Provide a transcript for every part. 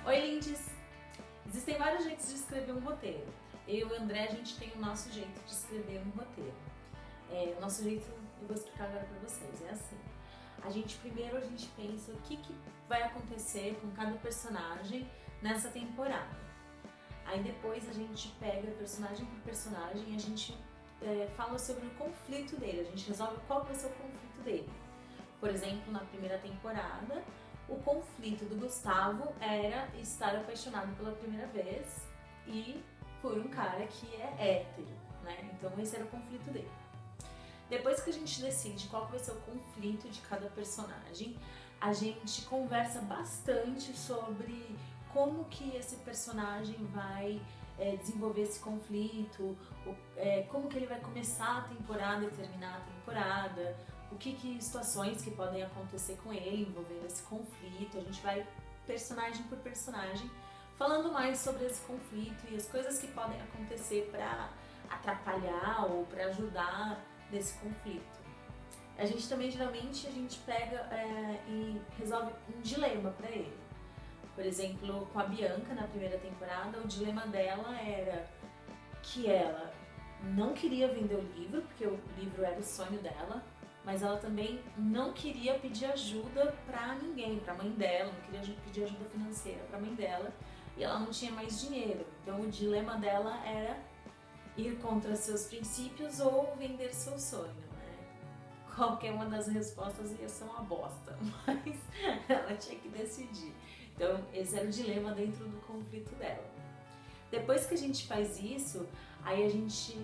Oi, lindes! Existem vários jeitos de escrever um roteiro. Eu e o André, a gente tem o nosso jeito de escrever um roteiro. O nosso jeito, eu vou explicar agora pra vocês, é assim. Primeiro a gente pensa o que vai acontecer com cada personagem nessa temporada. Aí depois a gente pega personagem por personagem e a gente fala sobre o conflito dele, a gente resolve qual vai ser o conflito dele. Por exemplo, na primeira temporada, o conflito do Gustavo era estar apaixonado pela primeira vez e por um cara que é hétero, né? Então esse era o conflito dele. Depois que a gente decide qual vai ser o conflito de cada personagem, a gente conversa bastante sobre como que esse personagem vai desenvolver esse conflito, como que ele vai começar a temporada e terminar a temporada, que situações que podem acontecer com ele envolvendo esse conflito. A gente vai personagem por personagem falando mais sobre esse conflito e as coisas que podem acontecer para atrapalhar ou para ajudar nesse conflito. A gente também geralmente pega e resolve um dilema para ele. Por exemplo, com a Bianca na primeira temporada, o dilema dela era que ela não queria vender o livro, porque o livro era o sonho dela, mas ela também não queria pedir ajuda pra ninguém, pra mãe dela, não queria pedir ajuda financeira pra mãe dela, e ela não tinha mais dinheiro. Então o dilema dela era ir contra seus princípios ou vender seu sonho, né? Qualquer uma das respostas ia ser uma bosta, mas ela tinha que decidir. Então esse era o dilema dentro do conflito dela. Depois que a gente faz isso, aí a gente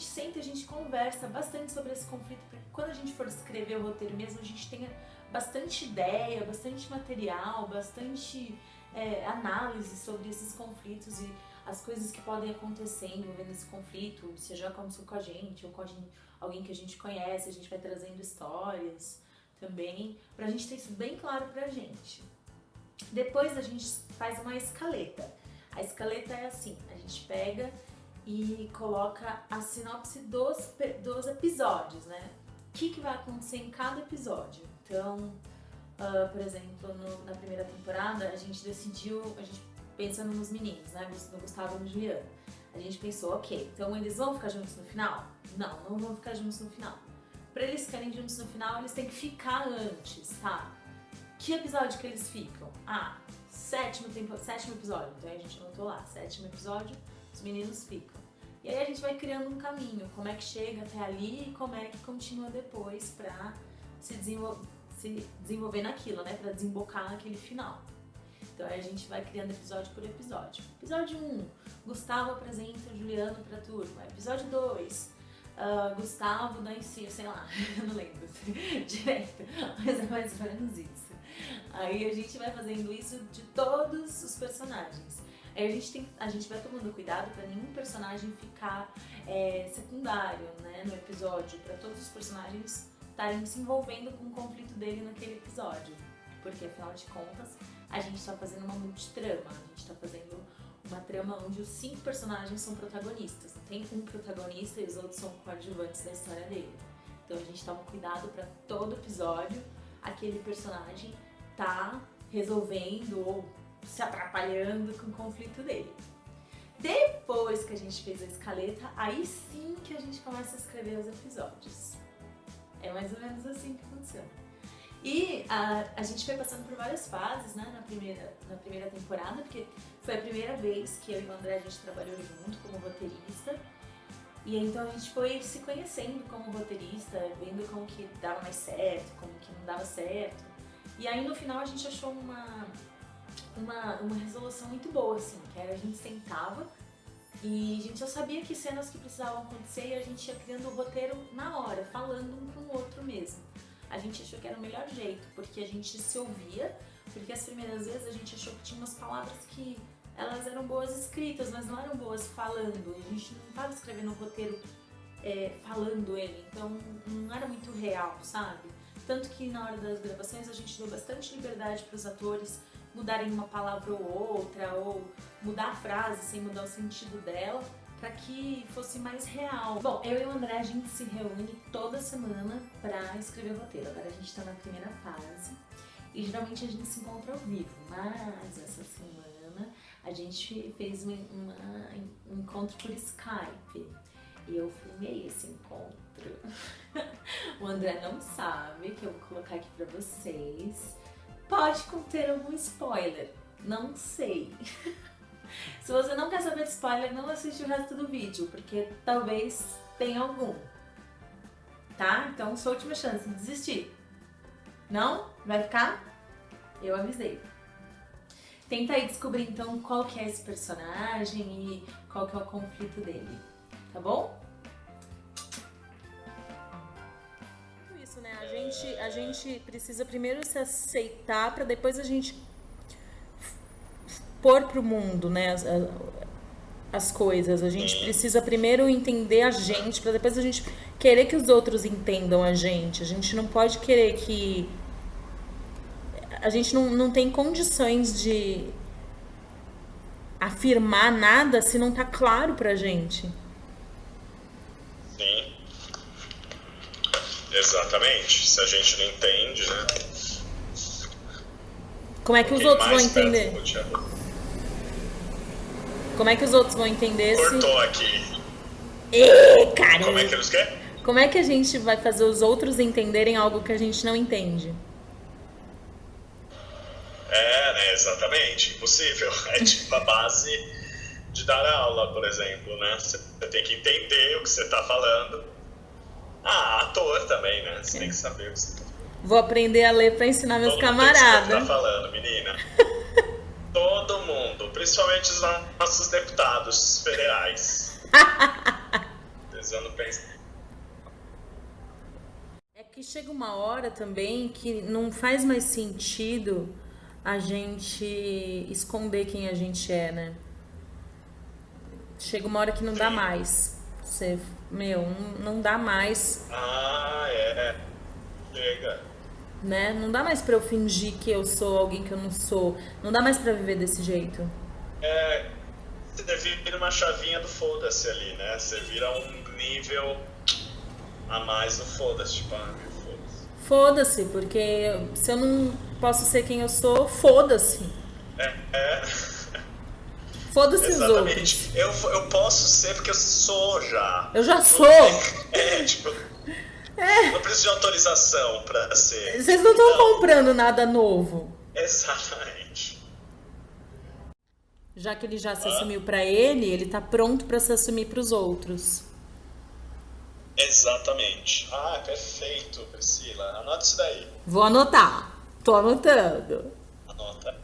senta, a gente conversa bastante sobre esse conflito, para que quando a gente for escrever o roteiro mesmo, a gente tenha bastante ideia, bastante material, bastante análise sobre esses conflitos e as coisas que podem acontecer envolvendo esse conflito, seja aconteceu com a gente ou com alguém que a gente conhece. A gente vai trazendo histórias também, pra gente ter isso bem claro pra gente. Depois a gente faz uma escaleta. A escaleta é assim, a gente pega e coloca a sinopse dos episódios, né? O que vai acontecer em cada episódio. Então, por exemplo, na primeira temporada, a gente pensando nos meninos, né? No Gustavo e no Juliano. A gente pensou, ok, então eles vão ficar juntos no final? Não vão ficar juntos no final. Pra eles ficarem juntos no final, eles têm que ficar antes, tá? Que episódio que eles ficam? Sétimo episódio. Então a gente anotou lá, 7º episódio, os meninos ficam. E aí a gente vai criando um caminho, como é que chega até ali e como é que continua depois pra se desenvolver naquilo, né? Pra desembocar naquele final. Então aí a gente vai criando episódio por episódio. Episódio 1, Gustavo apresenta Juliano pra turma. Episódio 2, Gustavo dá ensino, sei lá, eu não lembro direito, mas é mais ou menos isso. Aí a gente vai fazendo isso de todos os personagens. Aí a gente vai tomando cuidado para nenhum personagem ficar secundário, né, no episódio, para todos os personagens estarem se envolvendo com o conflito dele naquele episódio. Porque afinal de contas, a gente está fazendo uma multitrama, a gente está fazendo uma trama onde os 5 personagens são protagonistas. Não tem um protagonista e os outros são coadjuvantes da história dele. Então a gente toma cuidado para todo episódio aquele personagem tá resolvendo ou se atrapalhando com o conflito dele. Depois que a gente fez a escaleta, aí sim que a gente começa a escrever os episódios. É mais ou menos assim que funciona. E a gente foi passando por várias fases, né, na primeira temporada, porque foi a primeira vez que eu e o André a gente trabalhou junto como roteirista. E então a gente foi se conhecendo como roteirista, vendo como que dava mais certo, como que não dava certo. E aí no final a gente achou uma resolução muito boa, assim, que era a gente sentava e a gente já sabia que cenas que precisavam acontecer e a gente ia criando o roteiro na hora, falando um com o outro mesmo. A gente achou que era o melhor jeito, porque a gente se ouvia, porque as primeiras vezes a gente achou que tinha umas palavras que elas eram boas escritas, mas não eram boas falando. A gente não estava escrevendo o roteiro falando ele, então não era muito real, sabe? Tanto que na hora das gravações a gente deu bastante liberdade para os atores mudarem uma palavra ou outra, ou mudar a frase sem mudar o sentido dela, para que fosse mais real. Bom, eu e o André a gente se reúne toda semana para escrever o roteiro. Agora a gente está na primeira fase e geralmente a gente se encontra ao vivo, mas essa semana a gente fez um encontro por Skype e eu filmei esse encontro. O André não sabe, que eu vou colocar aqui pra vocês. Pode conter algum spoiler, não sei. Se você não quer saber de spoiler, não assiste o resto do vídeo, porque talvez tenha algum. Tá? Então, sua última chance de desistir. Não? Vai ficar? Eu avisei. Tenta aí descobrir, então, qual que é esse personagem e qual que é o conflito dele. Tá bom? Isso, né? A gente precisa primeiro se aceitar para depois a gente pôr pro mundo, né? As coisas. A gente precisa primeiro entender a gente para depois a gente querer que os outros entendam a gente. A gente não pode querer que... A gente não tem condições de afirmar nada se não tá claro pra gente. Sim. Exatamente. Se a gente não entende, né? Como é que os outros vão entender? Como é que os outros vão entender se... Cortou aqui. Caramba! Como é que eles querem? Como é que a gente vai fazer os outros entenderem algo que a gente não entende? Né, exatamente. Impossível. É tipo a base de dar aula, por exemplo, né? Você tem que entender o que você tá falando. Ator também, né? Você tem que saber o que você tá falando. Vou aprender a ler pra ensinar meus camaradas. Todo mundo tá falando, menina. Todo mundo, principalmente os nossos deputados federais. Precisando pensar. É que chega uma hora também que não faz mais sentido a gente esconder quem a gente é, né? Chega uma hora que não dá mais. Você, não dá mais. Chega. Né? Não dá mais pra eu fingir que eu sou alguém que eu não sou. Não dá mais pra viver desse jeito. Você vira uma chavinha do foda-se ali, né? Você vira um nível a mais do foda-se, tipo, foda-se. Foda-se, porque se eu não posso ser quem eu sou, foda-se. Foda-se os outros. Eu posso ser porque eu sou já. Eu já sou. Não preciso de autorização pra ser. Vocês não estão comprando nada novo. Exatamente. Já que ele já se assumiu pra ele tá pronto pra se assumir pros outros. Exatamente. Perfeito, Priscila. Anota isso daí. Vou anotar. Tô anotando. Anota.